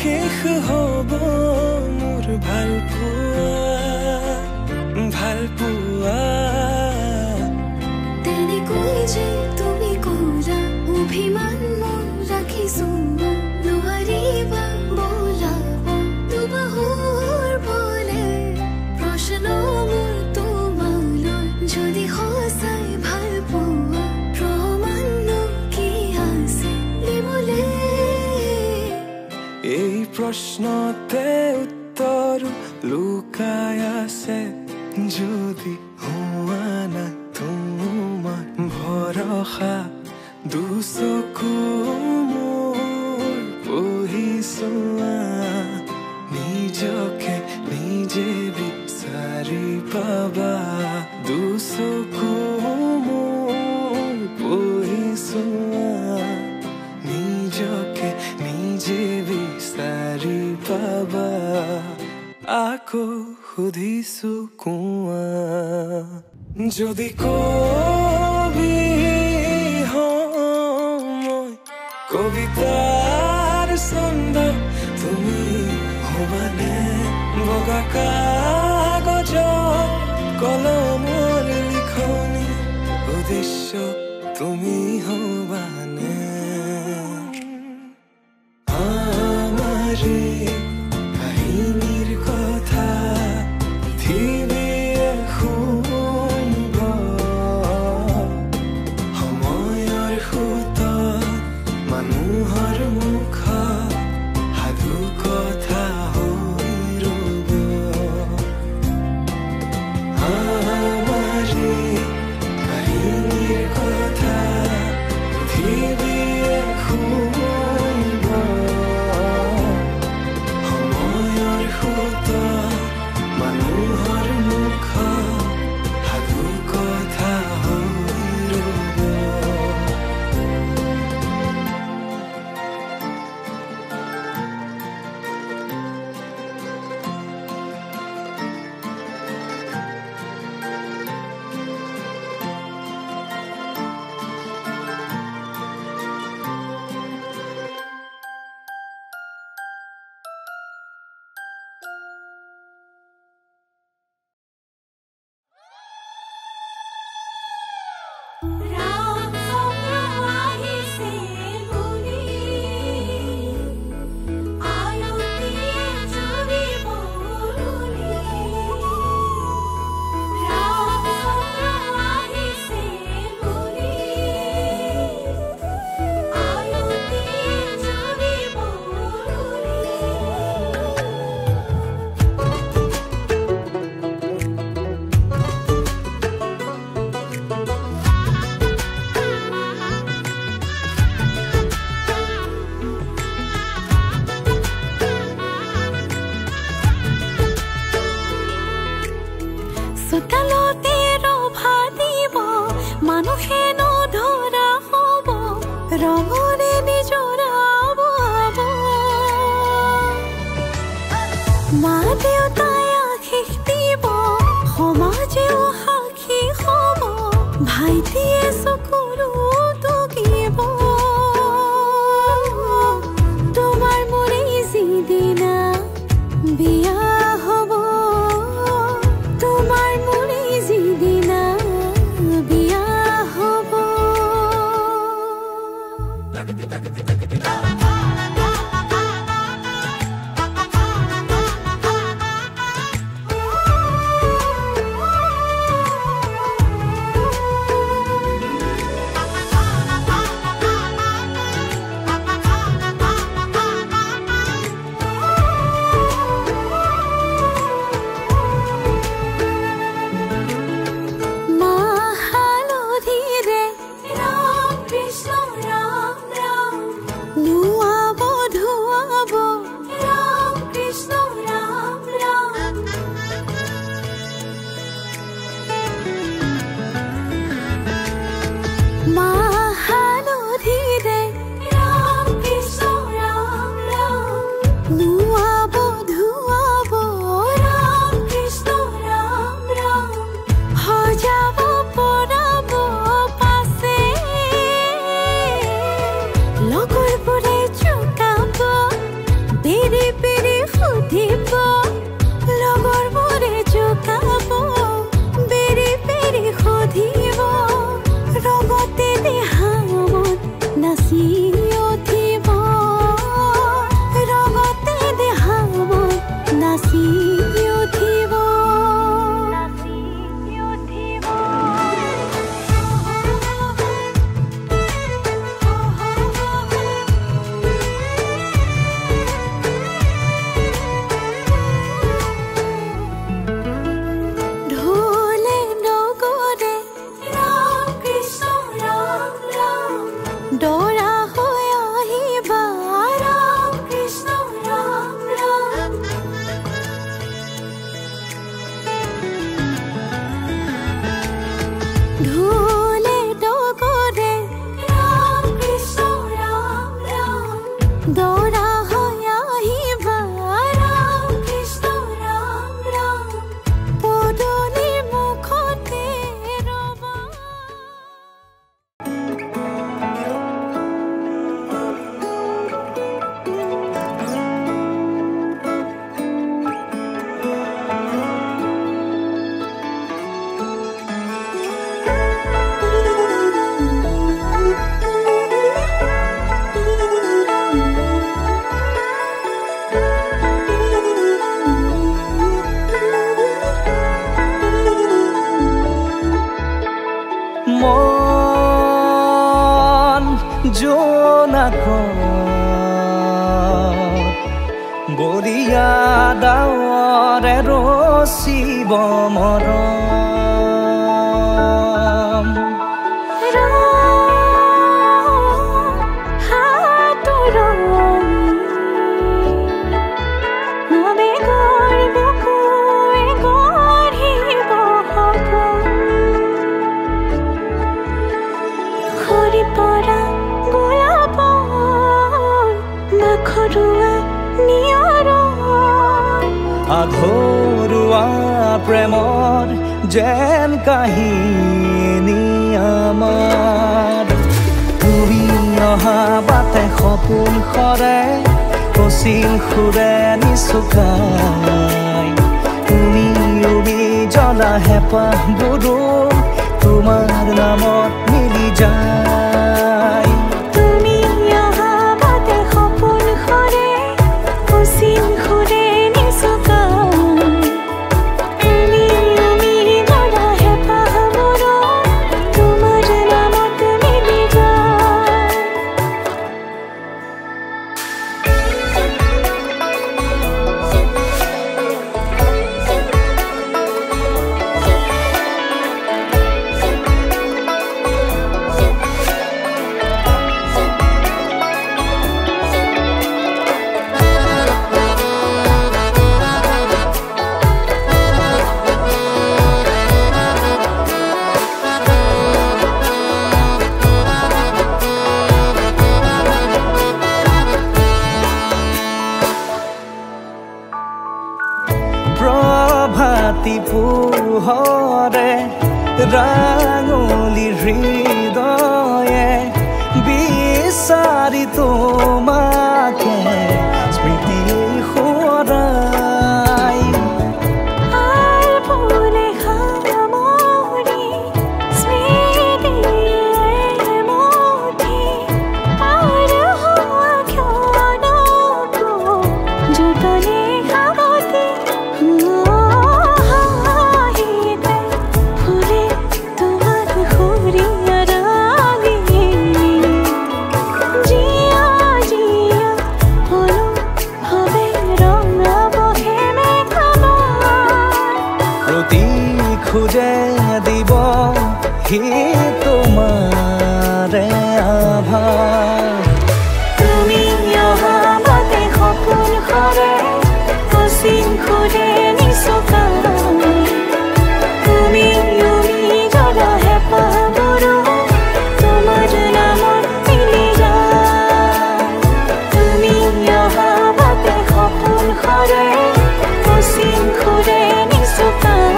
শেষ হ'ব মোৰ ভাল পোৱা তেনেকৈ যে তুমি কৰা অভিমান মোৰ ৰাখিছো নোৱাৰিবা বোলাব দুবাহুৰ বলে প্ৰশ্ন মোৰ তোমালৈ যদি সঁচাই ভাল পোৱা প্ৰমাণ কি আছে দিবলে এই প্ৰশ্নতে উত্তৰ লুকাই আছে যদি হোৱা না তোমাৰ ভৰসা দুচকু মোৰ পঢ়িছোৱা নিজকে নিজে বিচাৰি পাবা দুচকু মোৰ পঢ়িছোৱা নিজকে নিজে বিচাৰি পাবা আকৌ সুধিছো কোৱা যদি কবি মই কবিতাৰ ছন্দ তুমি হবানে বগা কাগজ কলমৰ লিখনি উদ্দেশ্য তুমি হবানে আমাৰে কাহিনীৰ কথা পৃথিৱীয়ে শুনিব সময়ৰ সোঁতত মানুহৰ মুখ সাধু কথা হৈ ৰ'ব আমাৰে কাহিনীৰ কথা পৃথিৱীয়ে শুনিব সময়ৰ সোঁতত মানুহৰ মুখ সাধু কথা হৈ ৰ'ব দৌৰা হৈ আহিবা ৰাম কৃষ্ণ ৰাম ৰাম পদূলিৰ মুখতে ৰবা। মন জোনাকত বৰিয়া ডাৱৰে ৰচিব মৰম আধৰুৱা প্ৰেমৰ যেন কাহিনী আমাৰ তুমি অহা বাটে সপোন সৰে কচিল সুৰে নিচুকাই তুমি উবি জ্বলা হেঁপাহবোৰো তোমাৰ নামত মিলি যায় তুমি অহা বাটে সপোন সৰে কচিল সুৰে পোহৰে ৰাঙলী হৃদয়ে বিচাৰি তোমাকে স্মৃতি সোঁৱৰাই খুঁজে দিব হি তোমাৰে আভাৰ তুমি অহা বাটে সপোন সৰে কচিল সুৰে নিচুকাই তুমি উৰি জ্বলা হেঁপাহবোৰো তোমাৰ নামত মিলি যায় তুমি অহা বাটে সপোন সৰে কচিল সুৰে নিচুকাই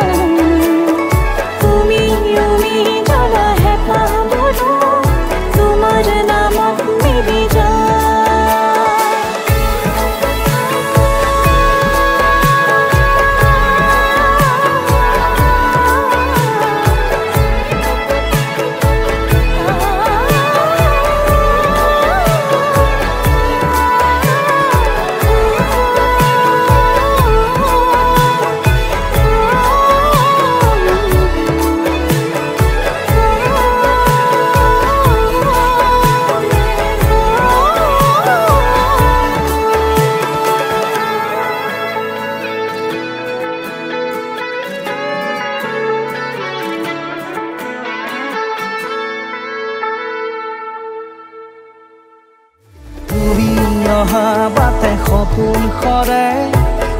অহা বাটে সপোন সৰে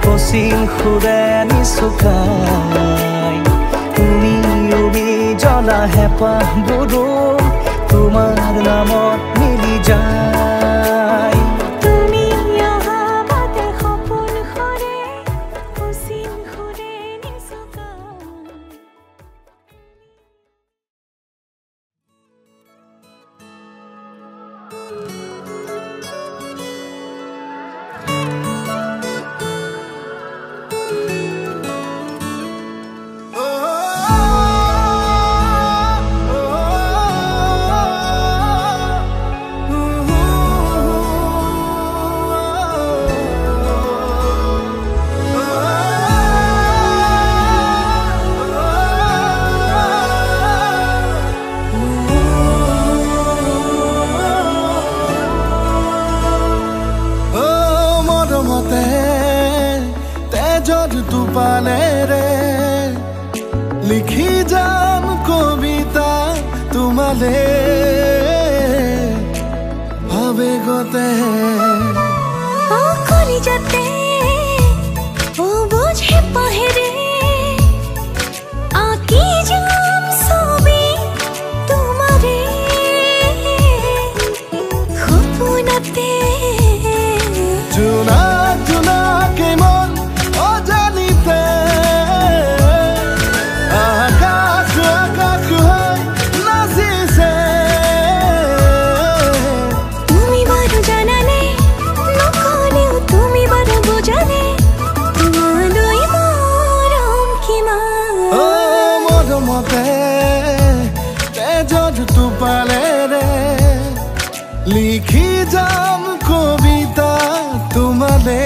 কচিল সুৰে নিচুকাই তুমি উবি জ্বলা হেঁপাহবোৰো তোমাৰ নামত মিলি যায় টোপালেৰে লিখি যাম কবিতা তোমালে আবেগতে কলিজাতে ও বুঝে পাহেরে আঁকি যাম ছবি তোমারে সপোনতে জোনা জোনাকে মন অজানিতে আকাশ আকাশ হৈ নাচিছে তুমি বাৰু জানানে নকলেও তুমি বাৰু বুজানে তোমালৈ মৰম কিমান ও মৰমতে তেজত টোপালেৰে লিখি যাম কবিতা তোমালে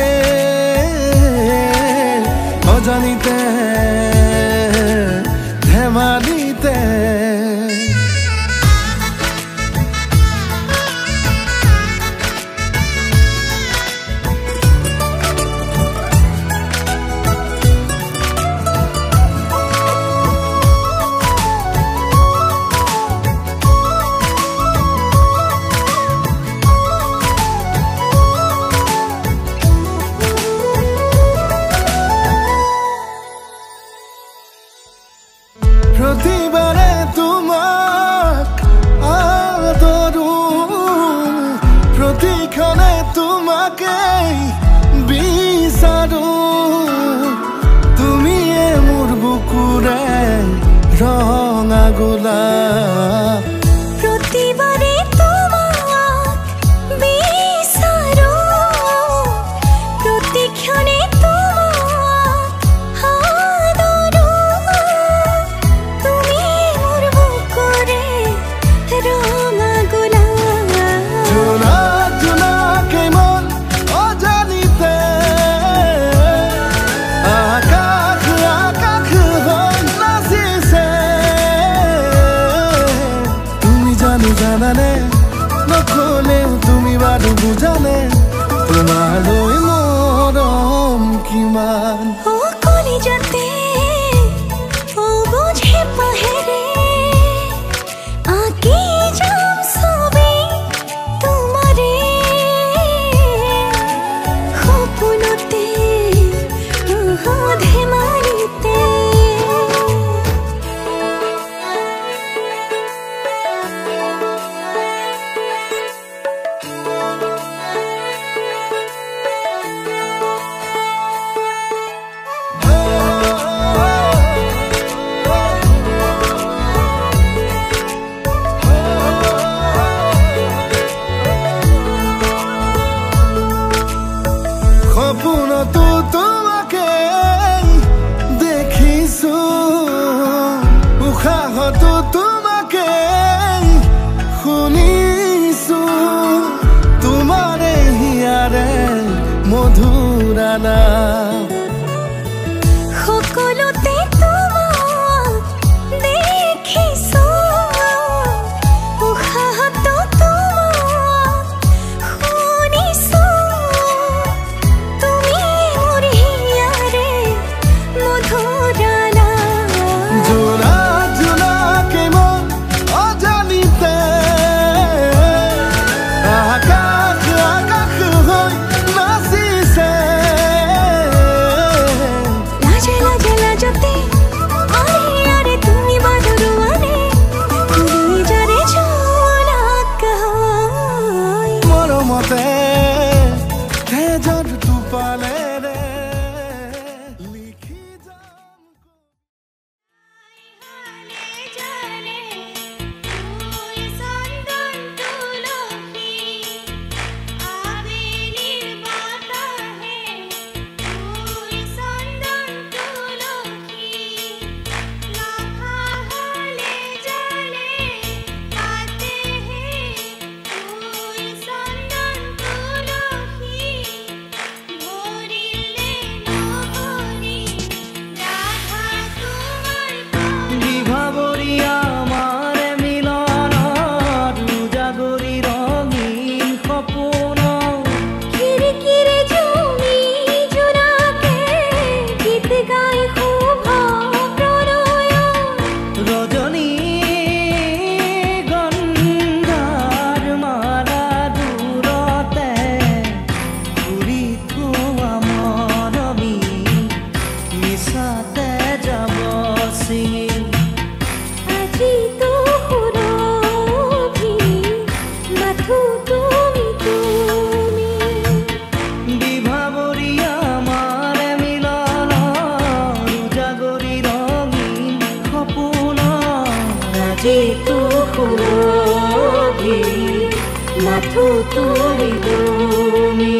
অজানিতে ধেমালিতে প্ৰতিবাৰে তোমাক আদৰো প্ৰতিক্ষণে তোমাকেই বিচাৰো তুমিয়ে মোৰ বুকুৰে ৰঙা গোলাপ প্ৰতিবাৰে তোমাক বিচাৰো প্ৰতিক্ষণে তোমাক আদৰো তুমি মোৰ বুকুৰে ৰঙা গোলাপ জোনা জোনাকে মন অজানিতে আকাশ আকাশ হৈ নাচিছে তুমি জানানে নকলেও তুমি বাৰু বুজানে তোমালৈ মৰম কিমান ও কলিজাতে ও বুঝে পাহেৰে আঁকি যাম ছবি তোমাৰে সপোনতে ধেমালিতে সপোনতো তোমাকে দেখিছো উশাহতো তোমাকে শুনিছো তোমাৰে হিয়াৰে মধুৰানা সকলোতে তোমাক দেখিছো উশাহতো তোমাক শুনিছো তুমি বন্ধু তুমি তুমি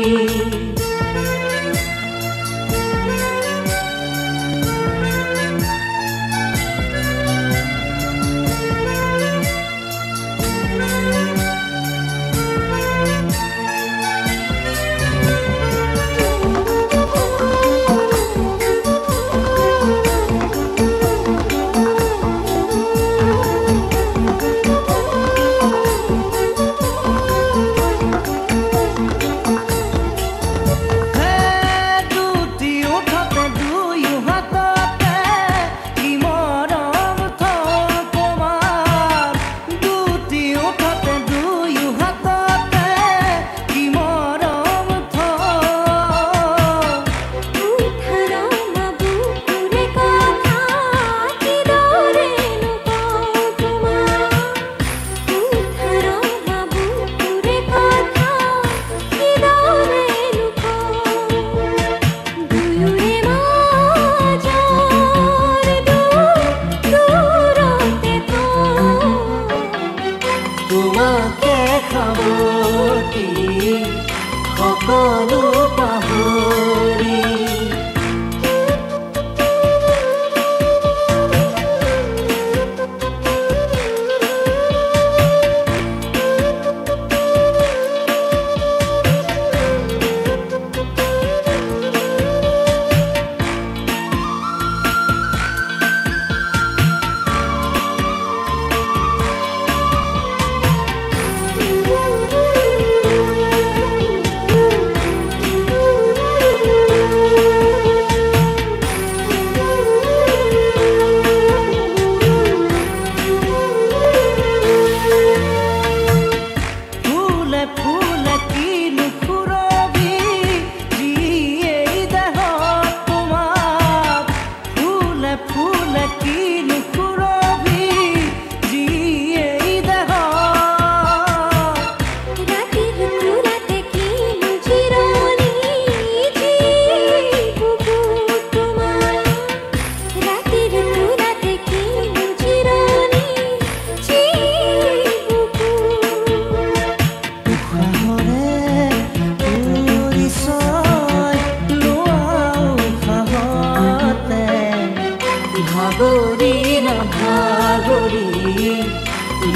সকলো পাহৰি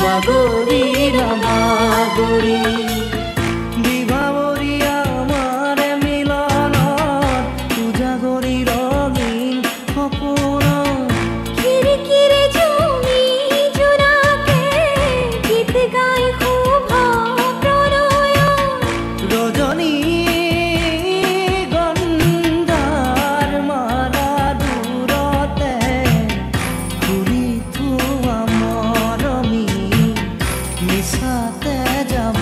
ভাগৰি নাভাগৰি বিভাৱৰী আমাৰ মিলনত উজাগৰি ৰঙীন সপোন খিৰিকিৰে জমি জোনাকে গীত গাই শুভ প্ৰণয় ৰজনী গন্ধাৰ মালা দূৰতে ঘূৰি থোৱা মৰমী মিছাতে যাব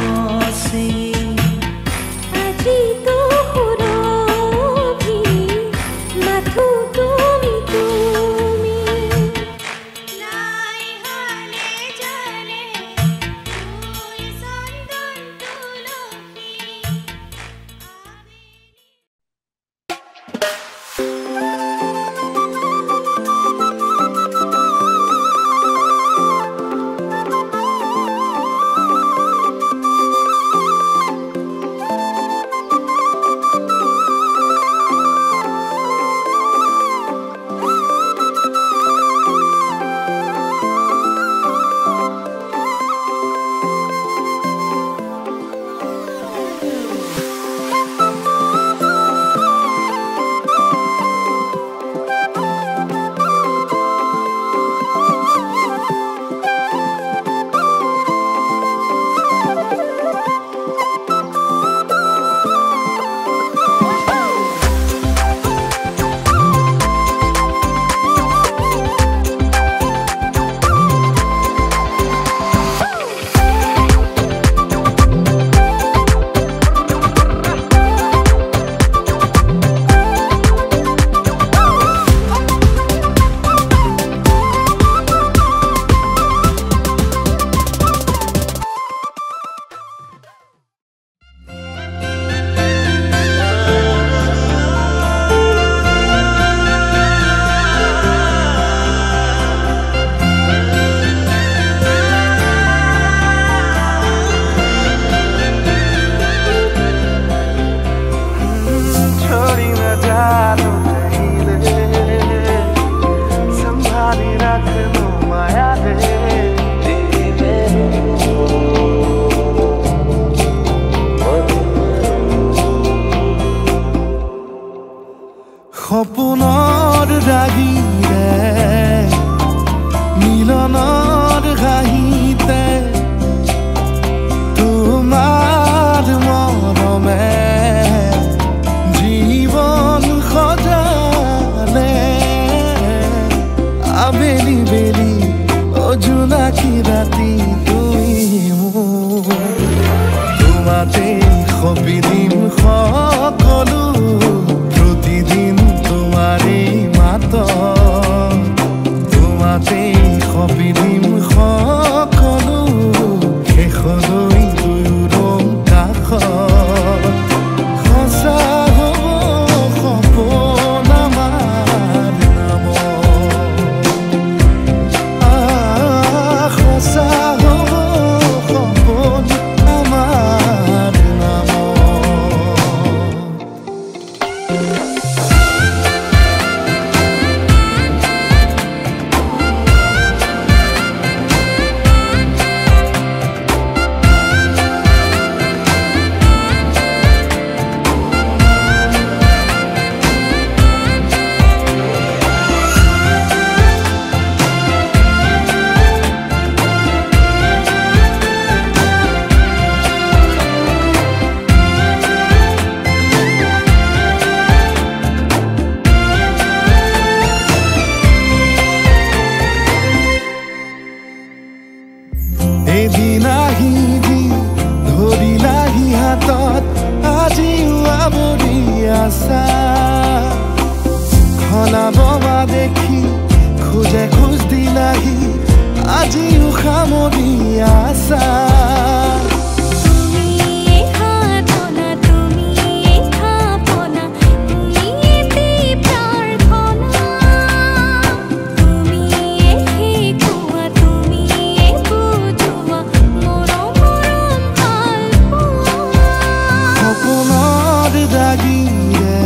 লাগিৰে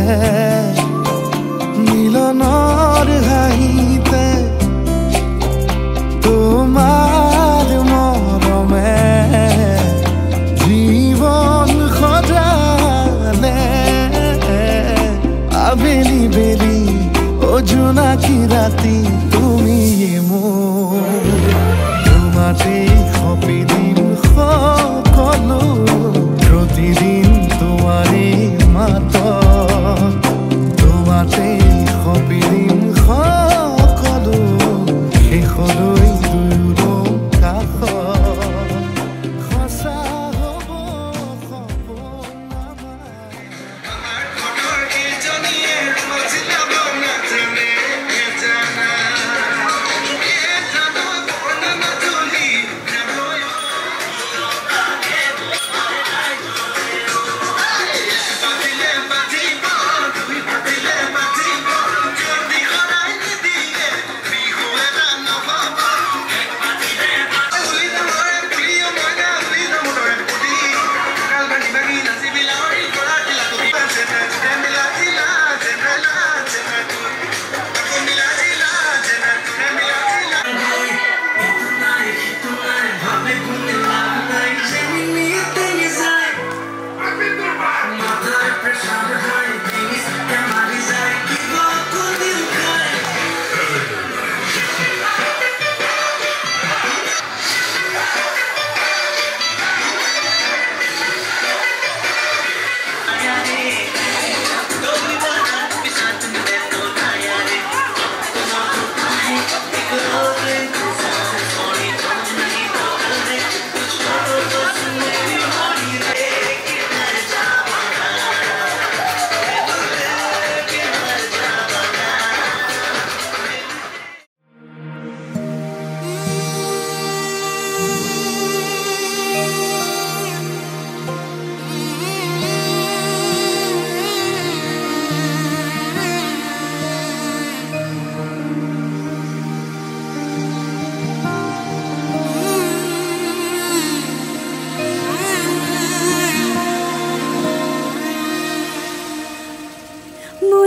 মিলনৰ হাঁহিতে তোমাৰ মৰমে জীৱন সজালে আবেলি বেলি জোনাকী ৰাতি তুমি মোৰ তোমাতেই সপি দিম সকলো প্ৰতিদিন তোমাৰে মাত তোমাতেই সপি দিম সকলো শেষলৈ দুয়ো কাষ সঁচা হ'ব সপোন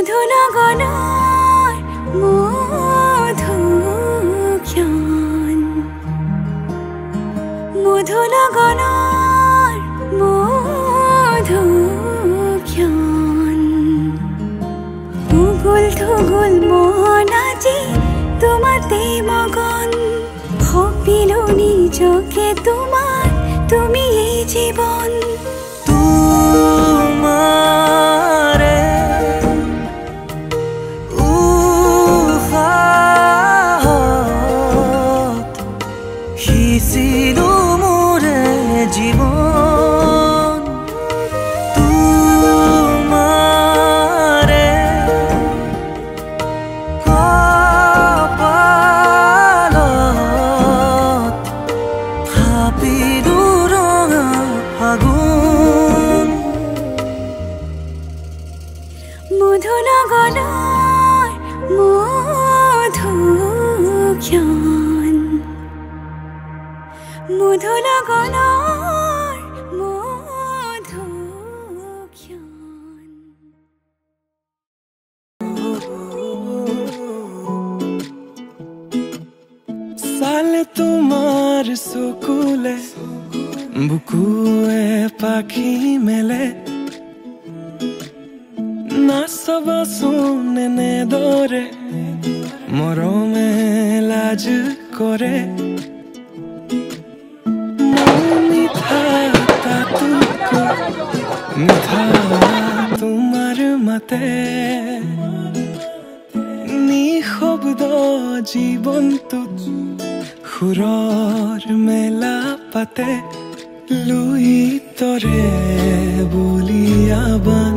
মধুনগনৰ মধুক্ষণ মধুনগনৰ মধুক্ষণ উগুল থুগুল মন আজি তোমাতে মগন ভাবিলো নিজকে তোমাৰ তুমি এই জীৱন জীবন তোমাৰে কপালত থাপিলো ৰঙা ফাগুন মধুনগৰৰ মধুক্ষণ মধুনগৰৰ মধুক্ষণ চালে তোমাৰ চকুলে বুকুৱে পাখি মেলে নাচাবাচোন এনেদৰে মৰমে লাজ কৰে মিঠা মিঠা তোমাৰ মাতে নিশব্দ জীৱনটোত সুৰৰ মেলা পাতে লুইতৰে বলিয়াবান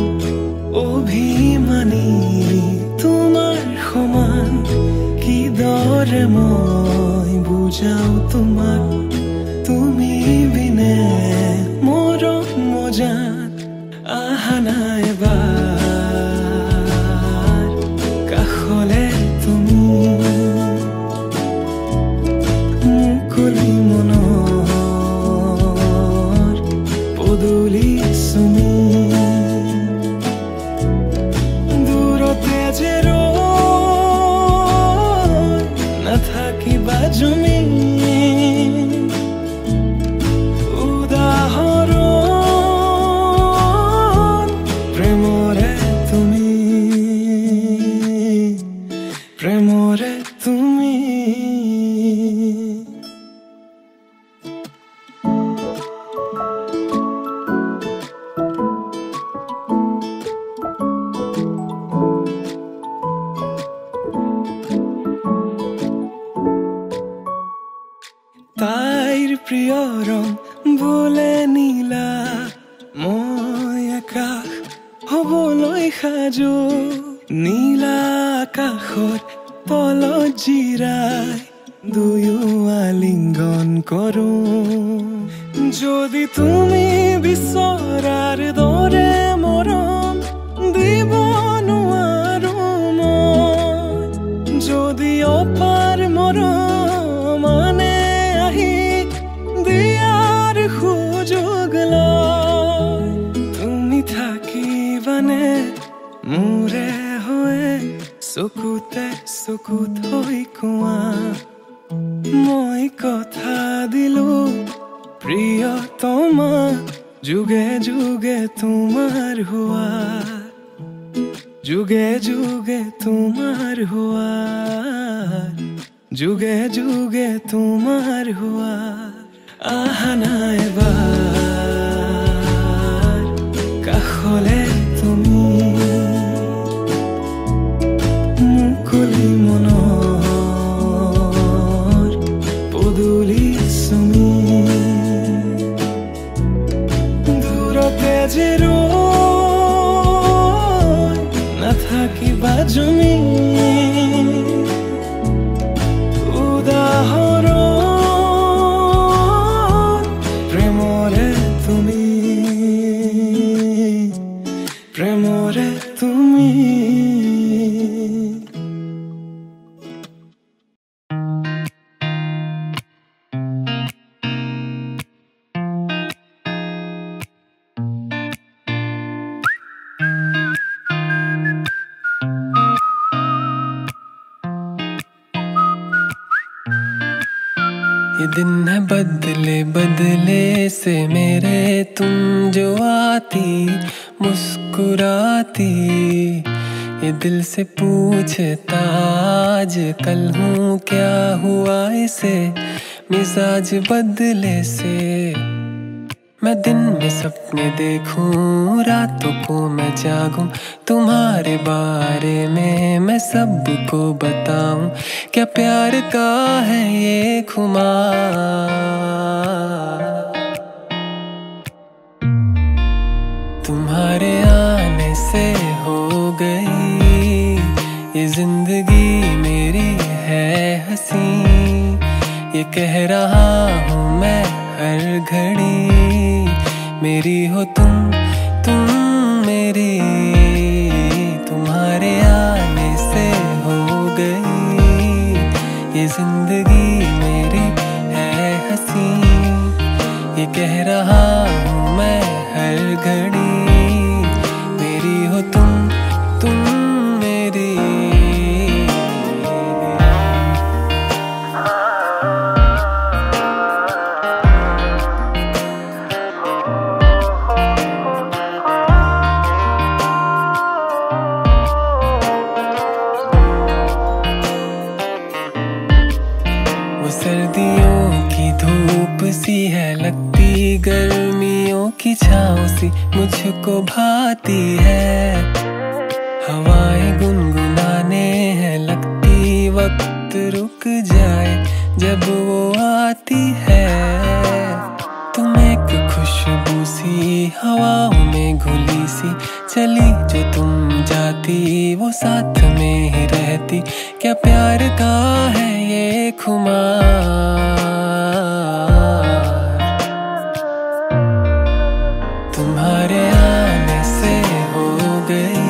অভিমানী তোমাৰ সমান কিদৰে মই বুজাও তোমাক তুমি বিনে মৰম মজাত আহা নাই এবাৰ কাষলে তুমি মুকলি মনৰ পদূলি চুমি প্ৰেমৰে তুমি প্ৰেমৰে তুমি তাইৰ প্ৰিয় ৰং বোলে নীলা মই আকাশ হবলৈ সাজু নীলা আকাশৰ তলত জিৰাই দুয়ো আলিংগন কৰো যদি তুমি বিচৰাৰ দৰে মৰম দিব নোৱাৰো মই যদি অপাৰ মৰম আনে আহি দিয়াৰ সুযোগ লয় তুমি থাকিবানে মোৰে হৈ চকুতে চকুত হৈ কোৱা মই কথা দিলো প্ৰিয়তমা যুগে যুগে তোমাৰ হোৱা যুগে যুগে তোমাৰ হোৱা যুগে যুগে তোমাৰ হোৱা আহানা এবাৰ কাষলে তুমি মুকলি মনৰ পদূলি চুমি দূৰতে যে ৰৈ নাথাকিবা জুমি উদাহৰণ প্ৰেমৰে তুমি প্ৰেমৰে তুমি ये दिन है बदले बदले से मेरे तुम जो आती मुस्कुराती ये दिल से पूछता आज कल हूँ क्या हुआ इसे मिजाज बदले से मैं दिन में सपने देखूं रातों को मैं जागूं तुम्हारे बारे में मैं सबको बताऊं क्या प्यार का है ये खुमार तुम्हारे आने से हो गई ये जिंदगी मेरी है हंसी ये कह रहा हूँ मैं हर घड़ी मेरी हो तुम मेरी तुम्हारे आने से हो गई ये जिंदगी मेरी है हंसी ये कह रहा हूँ मैं हर घड़ी मेरी हो तुम मेरी सर्दियों की धूप सी है लगती गर्मियों की छाँव सी मुझको भाती है हवाएं गुनगुनाने हैं लगती वक्त रुक जाए जब वो आती है तुम एक खुशबू सी हवाओं में घुली सी चली जो तुम जाती वो साथ में ही रहती क्या प्यार का है ये खुमार तुम्हारे आने से हो गई